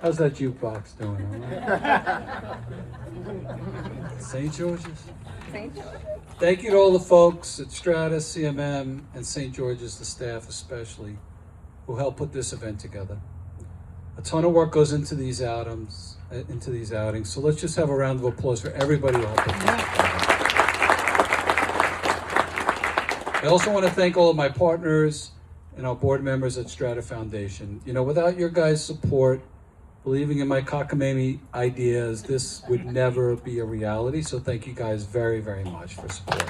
How's that jukebox doing? All right? St. George's? St. George. Thank you to all the folks at Strata, CMM, and St. George's, the staff especially, who helped put this event together. A ton of work goes into these outings, so let's just have a round of applause for everybody who helped put this together. I also want to thank all of my partners and our board members at Strata Foundation. You know, without your guys' support, believing in my cockamamie ideas, this would never be a reality. So thank you guys very, very much for support.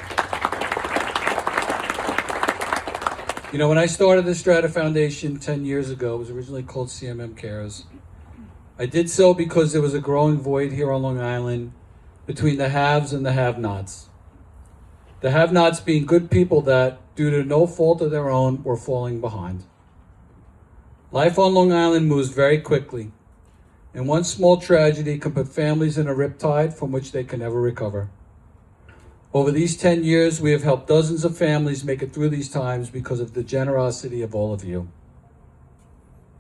You know, when I started the Strata Foundation 10 years ago, it was originally called CMM Cares. I did so because there was a growing void here on Long Island between the haves and the have-nots. The have-nots being good people that, due to no fault of their own, were falling behind. Life on Long Island moves very quickly, and one small tragedy can put families in a riptide from which they can never recover. Over these 10 years, we have helped dozens of families make it through these times because of the generosity of all of you.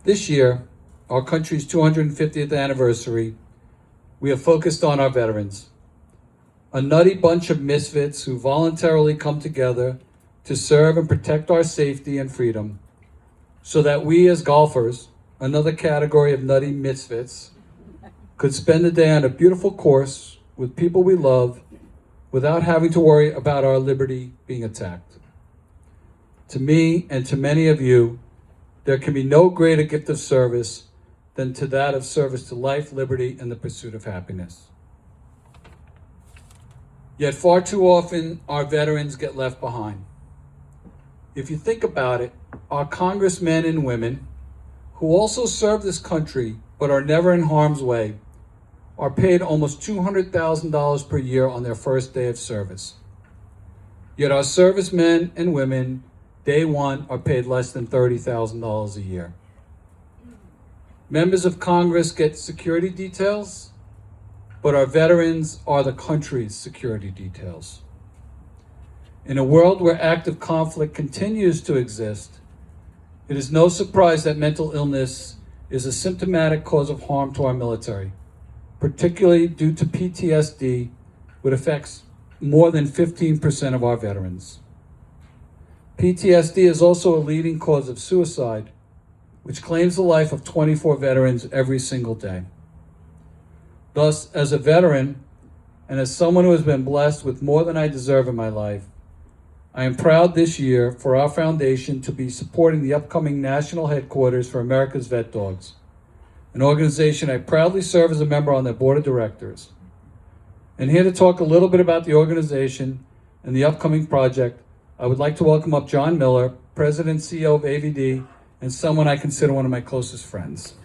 This year, our country's 250th anniversary, we have focused on our veterans. A nutty bunch of misfits who voluntarily come together to serve and protect our safety and freedom so that we as golfers, another category of nutty misfits, could spend the day on a beautiful course with people we love without having to worry about our liberty being attacked. To me and to many of you, there can be no greater gift of service than to that of service to life, liberty, and the pursuit of happiness. Yet far too often, our veterans get left behind. If you think about it, our congressmen and women, who also serve this country but are never in harm's way, are paid almost $200,000 per year on their first day of service. Yet our servicemen and women, day one, are paid less than $30,000 a year. Members of Congress get security details, but our veterans are the country's security details. In a world where active conflict continues to exist, it is no surprise that mental illness is a symptomatic cause of harm to our military, particularly due to PTSD, which affects more than 15% of our veterans. PTSD is also a leading cause of suicide, which claims the life of 24 veterans every single day. Thus, as a veteran, and as someone who has been blessed with more than I deserve in my life, I am proud this year for our foundation to be supporting the upcoming national headquarters for America's Vet Dogs, an organization I proudly serve as a member on their board of directors. And here to talk a little bit about the organization and the upcoming project, I would like to welcome up John Miller, President and CEO of AVD, and someone I consider one of my closest friends.